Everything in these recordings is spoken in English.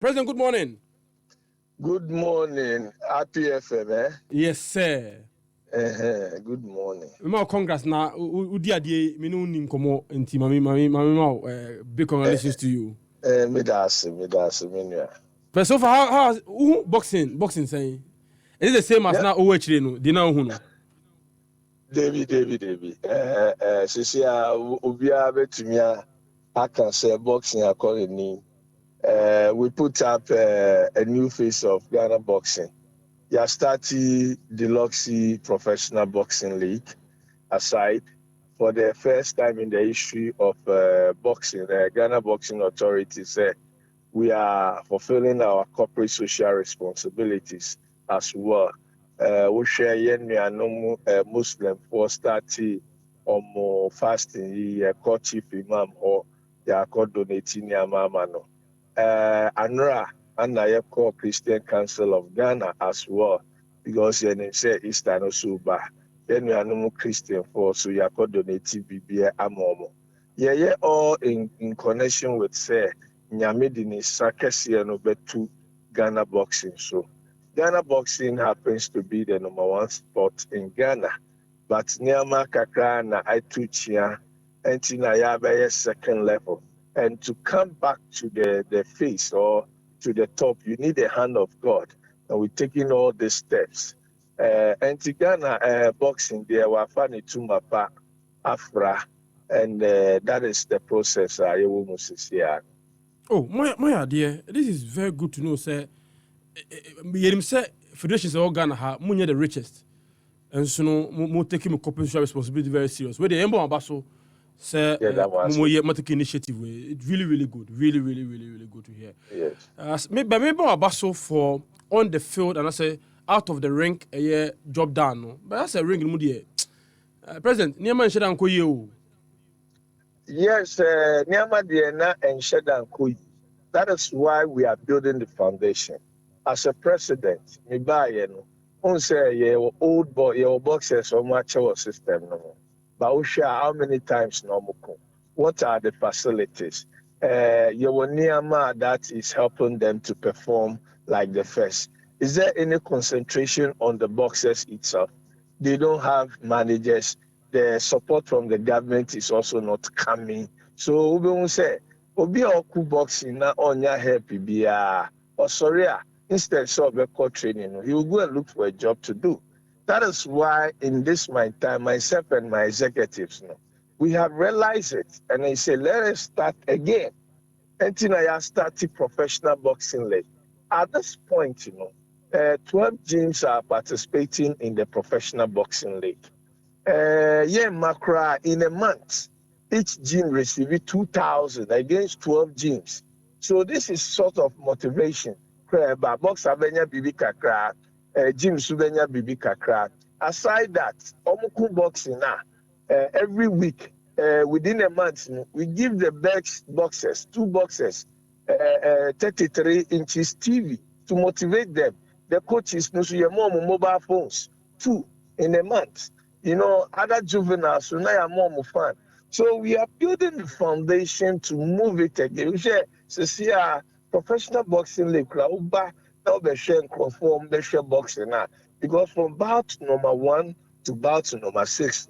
President, good morning. Good morning. Happy FM, eh? Yes, sir. Good morning. My congrats na udi adie me no nim komo nti mami big congratulations to you. Me nua. But so far how boxing saying? Is it the same as now over chire no? Di na hu no. David. Sisi obia betumi aka say boxing accordingly. We put up a new face of Ghana boxing. You started the Luxy Professional Boxing League aside. For the first time in the history of boxing, Ghana Boxing Authority said we are fulfilling our corporate social responsibilities as well. We share Muslim for starting fasting, called chief imam or they called donating Yamamano. ANRA and I call Christian Council of Ghana as well, because you say Eastern Osuba. Then we are no Christian for so you are called donating BBA Amomo. Yeah, all in connection with say Nyamedini Sakesi and Obetu Ghana boxing. So Ghana boxing happens to be the number one sport in Ghana. But Nyama Kakra na Aituchia and Tinaya second level. And to come back to the face or to the top, you need the hand of God. And we're taking all these steps. And to Ghana boxing, there were funny to Mapa, Afra, and that is the process. Oh, my idea. This is very good to know, sir. Yerim say federations of Ghana ha munye the richest. And so no mo taking my corporate social responsibility very serious. Where the embo abaso say mo take initiative way. It's really good. Really good to hear. Yes. Maybe abaso for on the field and I say out of the ring a job done no. But that's a ring mu dey. President, niama nsheda nko ye o. Yes, niama dey na nsheda nko yi. That is why we are building the foundation. As a president, me buy no. Say your old boy, your boxers or much our system no. But we share how many times no more. What are the facilities? Your niama that is helping them to perform like the first. Is there any concentration on the boxers itself? They don't have managers. The support from the government is also not coming. So we will say, Obi Oku boxing na onya help bia. Or sorry, instead of a court training, he will go and look for a job to do. That is why in this my time, myself and my executives, we have realized it. And I say, let us start again. Until I started professional boxing league. At this point, 12 gyms are participating in the professional boxing league. Makra, in a month, each gym receives 2,000 against 12 gyms. So this is sort of motivation. Box abenya bibi kakra, gym subenya bibi kakra. Aside that, omuku boxing every week, within a month, we give the best boxers, 2 boxers, 33 inches TV to motivate them. The coaches, mobile phones, 2 in a month. Other juveniles, so now I'm more fan. So we are building the foundation to move it again. We share, professional boxing league, now be share conform, be share boxing now. Because from bout number 1 to bout number 6,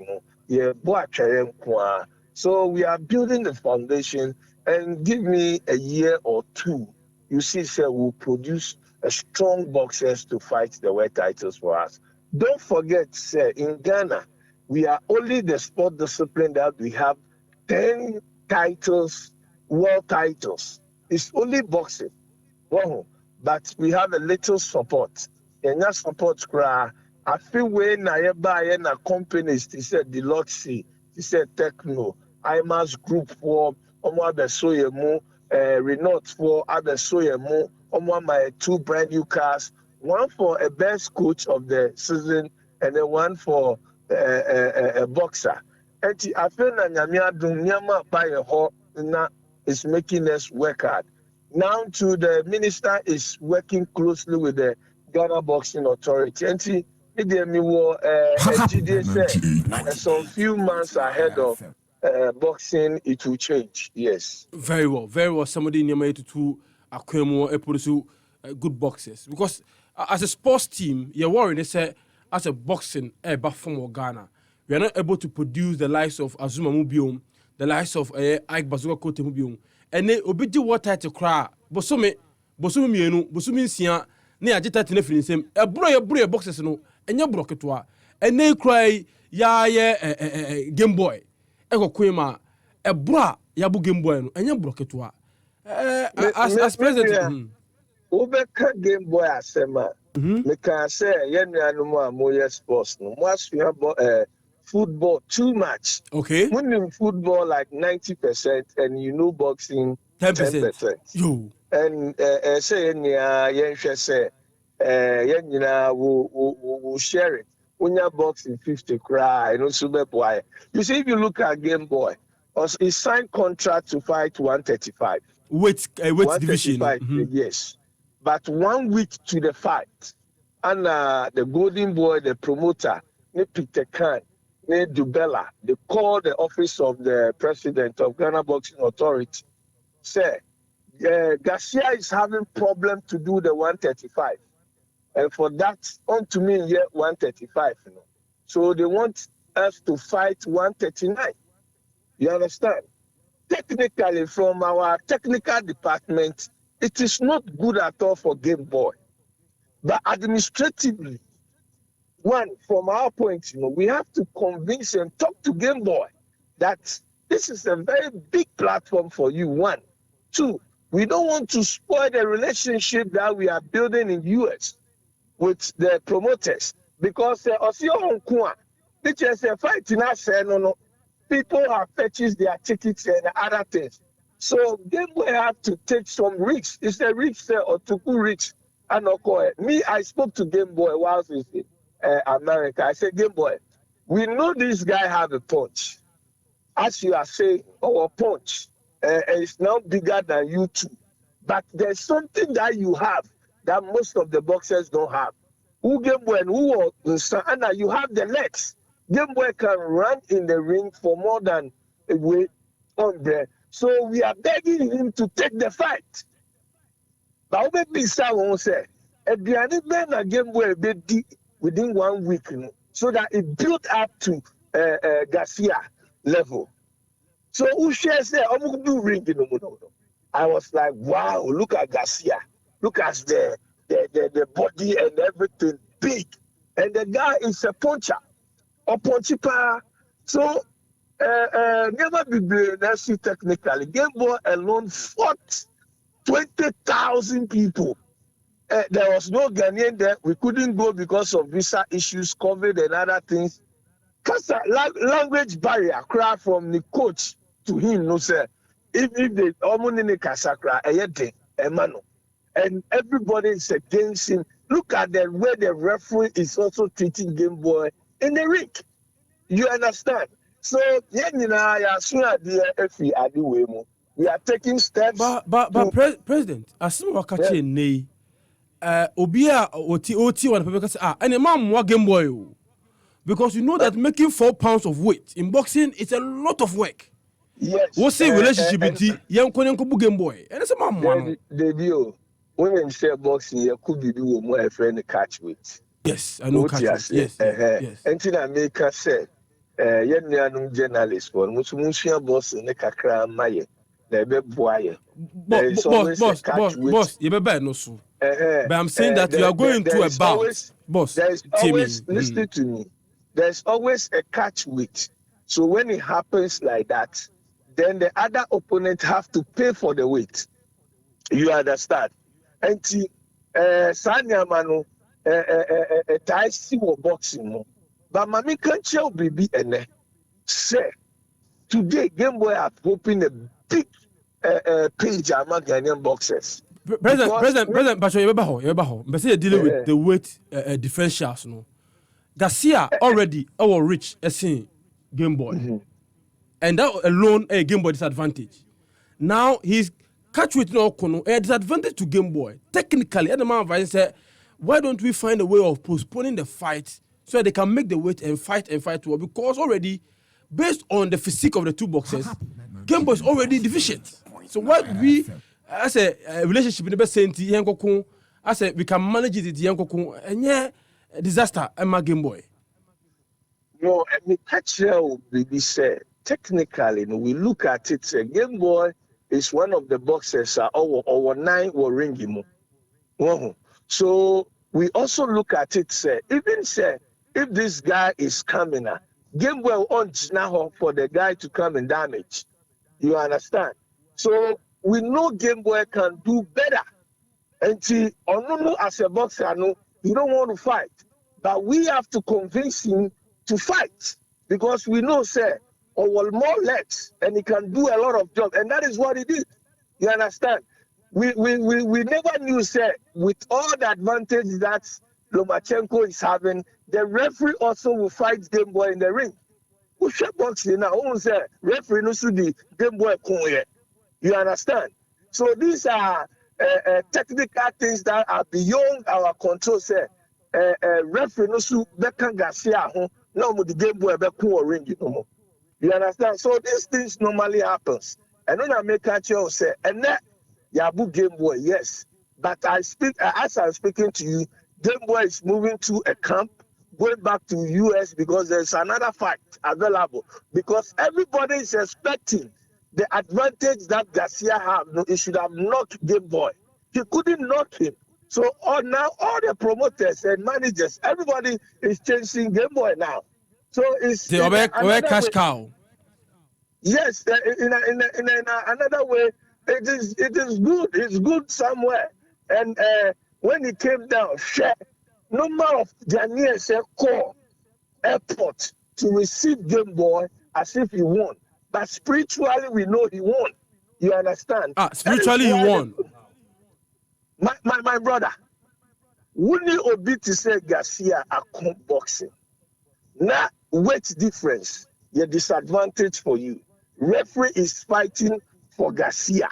so we are building the foundation, and give me a year or 2. You see, sir, we'll produce a strong boxers to fight the world titles for us. Don't forget, sir, in Ghana, we are only the sport discipline that we have 10 titles, world titles. It's only boxing. But we have a little support. And that support, I feel when I buy a companies, he said Deluxe, he said Techno, IMAS Group for Omo Renault for Abesoyemu, my 2 brand new cars, one for a best coach of the season and then one for a boxer. And I feel that Nyama by a whole is making us work hard. Now to the minister is working closely with the Ghana Boxing Authority. And see, some few months ahead of boxing, it will change. Yes. Very well. Somebody in your to Akwemo produce good boxers because as a sports team, you're worried. They say as a boxing back from Ghana, we are not able to produce the likes of Azuma Mubium, the likes of Ike Bazuka Kote Mubium, and they obey water to cry. Bosome mienu, bosumi nsia, ne agita tene fini nsem. Ebro boxers no, enye broketwa. And they cry ya Gameboy. Eko kwema ebro yabu Gameboy no, enye broketwa. As president. Obeka Gameboy asema. Me can say yen no more sports no. More football too much. Okay. Winning football like 90% and you know boxing 10%. Yo. And say yen say yen will share it. When you boxing 50 cry, no super boy. You see, if you look at Gameboy, he signed contract to fight 135. Weight division. Yes. But 1 week to the fight, and the Golden Boy, the promoter, ne Peter Khan, ne Dubella, they called the office of the president of Ghana Boxing Authority. Say, Garcia is having problem to do the 135. And for that, on to me, 135. You know? So they want us to fight 139. You understand? Technically, from our technical department, it is not good at all for Gameboy. But administratively, from our point, we have to convince and talk to Gameboy that this is a very big platform for you, 1. 2, we don't want to spoil the relationship that we are building in US with the promoters because people have purchased their tickets and other things. So Gameboy have to take some risks. It's a risk or to risk. And me, I spoke to Gameboy whilst he's in America. I said, Gameboy, we know this guy have a punch. As you are saying, our punch is now bigger than you two. But there's something that you have that most of the boxers don't have. Who Gameboy and you have the legs. Gameboy can run in the ring for more than a way on there. So we are begging him to take the fight. But we say, Gameboy within 1 week, so that it built up to Garcia level. So who shares there? Ring. I was like, wow, look at Garcia. Look at the body and everything big. And the guy is a puncher. Or punchipa. So never be blamed technically. Gameboy alone fought 20,000 people. There was no Ghanaian there. We couldn't go because of visa issues, COVID and other things. Because language barrier, cry from the coach to him, no sir. If they omunine kasakra, emano, and everybody is against him. Look at the way the referee is also treating Gameboy in the ring. You understand? So we are taking steps. But President, as you walk at nay, Obia oti one people say and a man more Gameboy, because you know that making 4 pounds of weight in boxing is a lot of work. Yes. What's the relationship between young Gameboy and it's a man? The when you say boxing, you could be doing more friend catch weight. Yes, I know catch weight. Yes. And in America said, young journalist, one Muslim boss in the Kakra Maye, the Beboye. Boss, you better no so. But I'm saying that you are going to a bout. Boss, there's always, listen to me, there's always a catch weight. So when it happens like that, then the other opponent have to pay for the weight. You understand? And Sanya Manu, Taisi or boxing, but Mami can't tell baby and say today Gameboy have opened a big page among Ghanaian boxers. President, but you're dealing with the weight differentials. No, Garcia already our rich as Gameboy, and that alone a Gameboy disadvantage. Now he's catch weight no kono a disadvantage to Gameboy. Technically, and the man advice said, why don't we find a way of postponing the fight so that they can make the weight and fight well? Because already, based on the physique of the two boxers, Gameboy is already deficient. So why do we I say relationship in the best senti yankoko. I say we can manage it yankoko. And yeah, disaster. I'm a Game Boy. No, and me catch you, baby say technically, we look at it. Say Game Boy is one of the boxes. Our 9 will ring him. So we also look at it. Say even say if this guy is coming, Game Boy on now for the guy to come and damage. You understand? So we know Game Boy can do better. And as a boxer, no, you don't want to fight. But we have to convince him to fight. Because we know, sir, or more legs, and he can do a lot of jobs. And that is what he did. You understand? We never knew, sir, with all the advantage that Lomachenko is having, the referee also will fight Game Boy in the ring. We should boxing now. Sir, referee no should the Game Boy. You understand? So these are technical things that are beyond our control. Say, referee no should Ryan Garcia no the Game Boy ring no more. You understand? So these things normally happens. And when I make a choice, say, and that Yabu Game Boy, yes. But I speak as I'm speaking to you, Game Boy is moving to a camp, going back to US because there's another fight available. Because everybody is expecting the advantage that Garcia have. No, he should have knocked Game Boy. He couldn't knock him. So now all the promoters and managers, everybody is chasing Game Boy now. So it's the cash cow. Yes, in another way, it is good. It's good somewhere. And when he came down, number of Ghanaians call airport to receive Game Boy as if he won. But spiritually, we know he won. You understand? Spiritually, he won. My brother, wouldn't you be to say Garcia a boxing? Now, weight difference, the disadvantage for you. Referee is fighting for Garcia.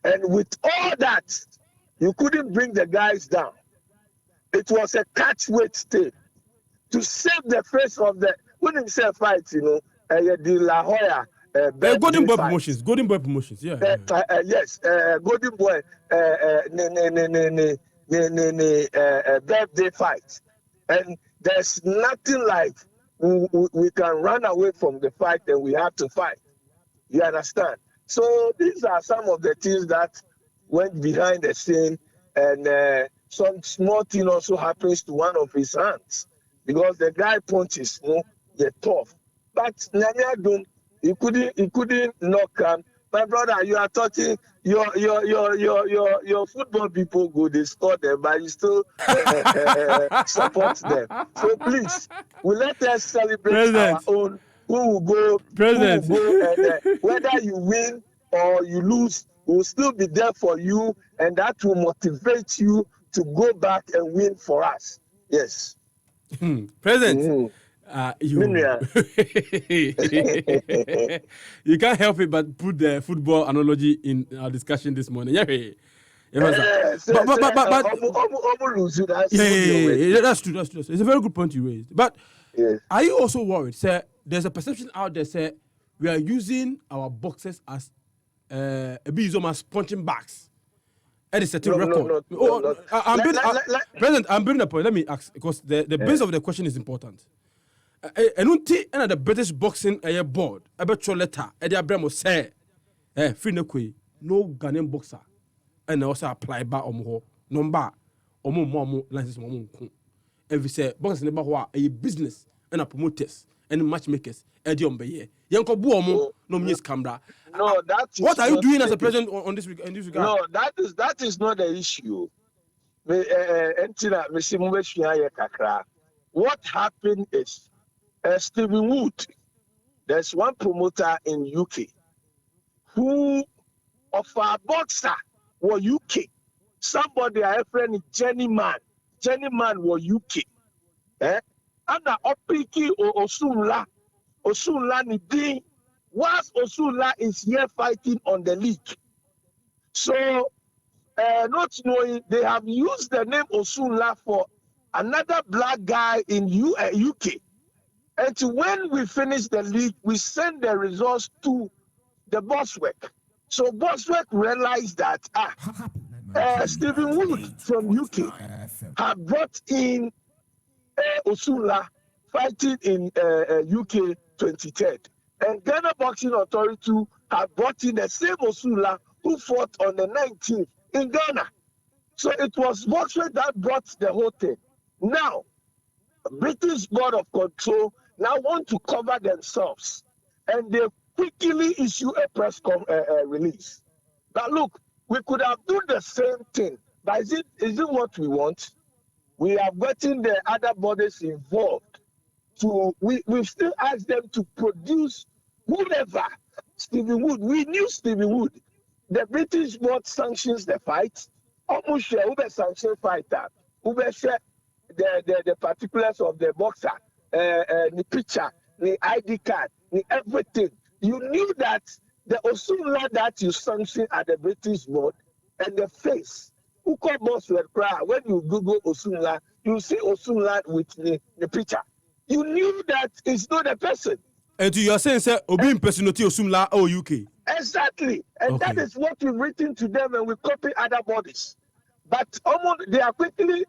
And with all that, you couldn't bring the guys down. It was a catch weight stay to save the face of the when himself fight, the La Hoya. Golden Boy promotions, yeah. Yes, Golden Boy birthday fight, and there's nothing like we can run away from the fight and we have to fight. You understand? So these are some of the things that went behind the scene, and some small thing also happens to one of his hands because the guy punches, they're tough, but Nanyadum. He couldn't knock him. My brother, you are talking your football people go, they score them, but you still support them. So please, we let us celebrate our own. Who will go, and whether you win or you lose, we'll still be there for you, and that will motivate you to go back and win for us. Yes. President. You can't help it but put the football analogy in our discussion this morning. But that's true. It's a very good point you raised. But are you also worried? Sir, there's a perception out there, sir, we are using our boxes as a bit as punching bags. At a certain record. President, I'm bringing a point. Let me ask, because the base of the question is important. And the British boxing board, I bet your letter, Eddie Abramo say, free Neequaye, no Ghanaian boxer, and also apply by Omo, number, Omo, license, Momo. And we say, boxers never were a business and a promoters and matchmakers, Eddie Ombe, Yanko Buomo, no Miss Camera. No, that is what are you doing as a president on this regard? No, that is not the issue. What happened is, Stephen Wood, there's one promoter in UK who of a boxer was UK. Somebody I friend Jenny Man was UK. And Opiki or Osunla Nidin, whilst Osunla is here fighting on the league. So not knowing they have used the name Osunla for another black guy in UK. And when we finish the league, we send the results to the boss work. So Bosworth realized that Stephen Wood from UK had brought in Osula fighting in UK 2010. And Ghana Boxing Authority had brought in the same Osula who fought on the 19th in Ghana. So it was Bosworth that brought the whole thing. Now, British Board of Control now want to cover themselves, and they quickly issue a press release. Now, look, we could have done the same thing, but is it what we want? We have gotten the other bodies involved. We've still asked them to produce whoever. Stephen Wood, we knew Stephen Wood. The British board sanctions the fight. Almost share Uber sanction fighter. Uber share the particulars of the boxer, the picture, the ID card, the everything. You knew that the Osula that you sanctioned at the British board and the face. Who called Bosworth cry? When you Google Osula, you see Osula with the picture. You knew that it's not a person. And you are saying, sir, Obi personality Osumla or UK. Exactly. And that is what we've written to them, and we copy other bodies. But they quickly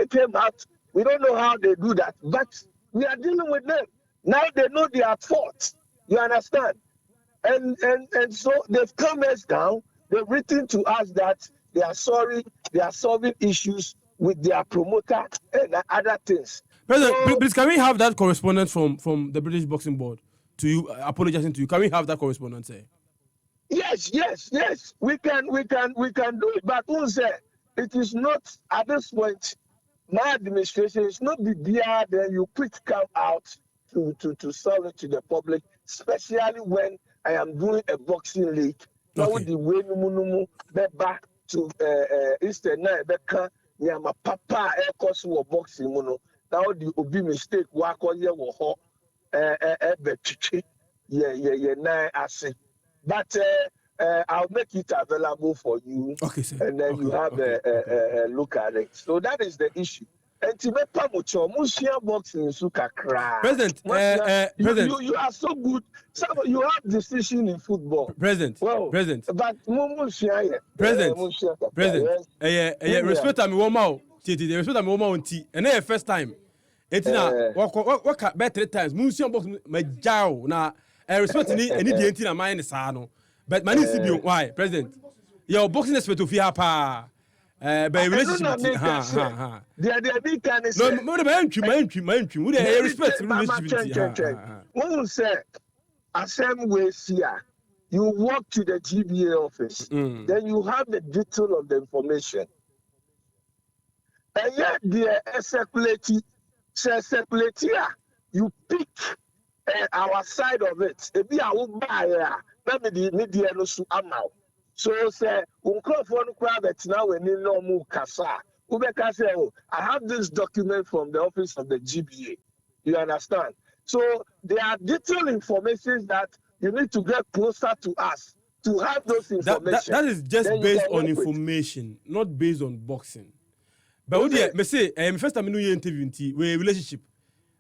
came out. We don't know how they do that, but we are dealing with them. Now they know they are fault. You understand? And so they've come us down. They've written to us that they are sorry, they are solving issues with their promoter and other things. President, please, can we have that correspondence from the British Boxing Board to you, apologizing to you? Can we have that correspondence? Yes. We can do it. But it is not at this point. My administration is not the BR. Then you quick come out to sell it to the public, especially when I am doing a boxing league. Now the way numu back to Eastern Nairobi, my papa air course was boxing mono. Now the obi mistake work on your ho but I'll make it available for you. Okay, sir. And then you have a look at it. So that is the issue. And to make boxing President, President, you are so good. You have decision in football. President, President, but President, respect me one more. Respect me one more. And then first time. It's now what bet 3 times. Museum box my jaw na respect ni any the na mine sa no. But mani si bio why President? Your boxing expert of here pa. By relationship the big can is no my entry. We respect relationship. One say same way here. You walk to the GBA office. Then you have the detail of the information. And yet the circulate here. You pick our side of it. Maybe I will buy maybe the media no su amount. So say uncrophone crowd now when you know mu kasa. Ubeka say, oh, I have this document from the office of the GBA. You understand? So there are detailed information that you need to get closer to us to have those information. That is just based on information, not based on boxing. But what me say, first time we interview we relationship.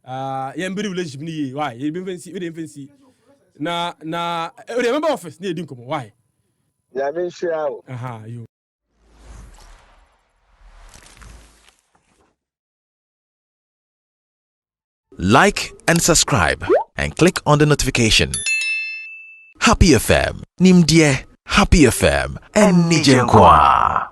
Relationship ni why? We didn't see. Na remember office ni edin komo why? Yeah, me sure. You. Like and subscribe and click on the notification. Happy FM, Nimdie, Happy FM, and Nijenkwa.